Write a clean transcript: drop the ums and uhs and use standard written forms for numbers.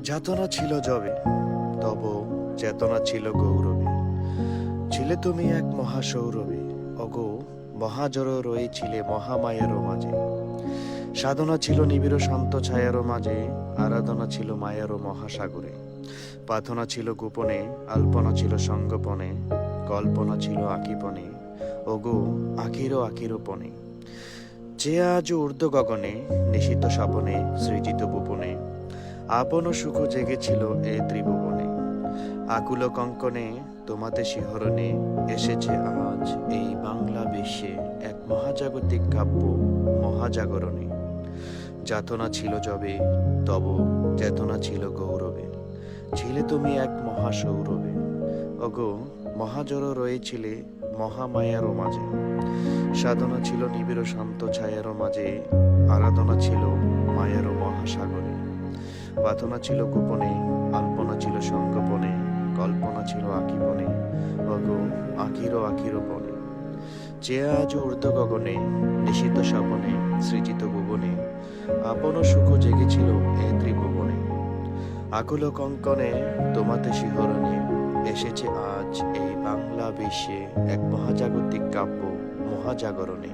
যাতনা ছিল যবে, তব চেতনা ছিল গৌরবে। ছিলে তুমি এক মহাসৌরভে, অগো মহাজর রয়েছিলে মহামায়ারও মাঝে। সাধনা ছিল নিবিড় শান্ত ছায়ারও মাঝে, আরাধনা ছিল মায়ারও মহাসাগরে। প্রার্থনা ছিল গোপনে, আলপনা ছিল সঙ্গপনে, কল্পনা ছিল আকিপনে, ওগো আখিরও আখিরও পনে। যে আজ ঊর্ধ্ব গগনে, নিশিত স্বপনে, সৃজিত গোপনে, আপন সুখ জেগেছিল এ ত্রিভুবনে। আকুল কঙ্কনে তোমাতে শিহরণে, এসেছে আজ এই বাংলা বিশ্বে এক মহাজাগতিক কাব্য মহাজাগরণে। যাতনা ছিল যবে, তব চেতনা ছিল গৌরবে। ছিলে তুমি এক মহাসৌরভে, ওগো মহাজর রয়েছিলে মহামায়ারও মাঝে। সাধনা ছিল নিবিড় শান্ত ছায়ারও মাঝে, আরাধনা ছিল মায়ারও মহাসাগরে। প্রার্থনা ছিল গোপনে, আলপনা ছিল সঙ্গপনে, কল্পনা ছিল আকিপনে, ওগো আখিরও আখিরও পনে। যে আজ ঊর্ধ্ব গগনে, নিশিত স্বপনে, সৃজিত ভুবনে, আপন সুখ জেগেছিল এ ত্রিভুবনে। আকুল কঙ্কনে তোমাতে শিহরণে, এসেছে আজ এই বাংলা বিশ্বে এক মহাজাগতিক কাব্য মহাজাগরণে।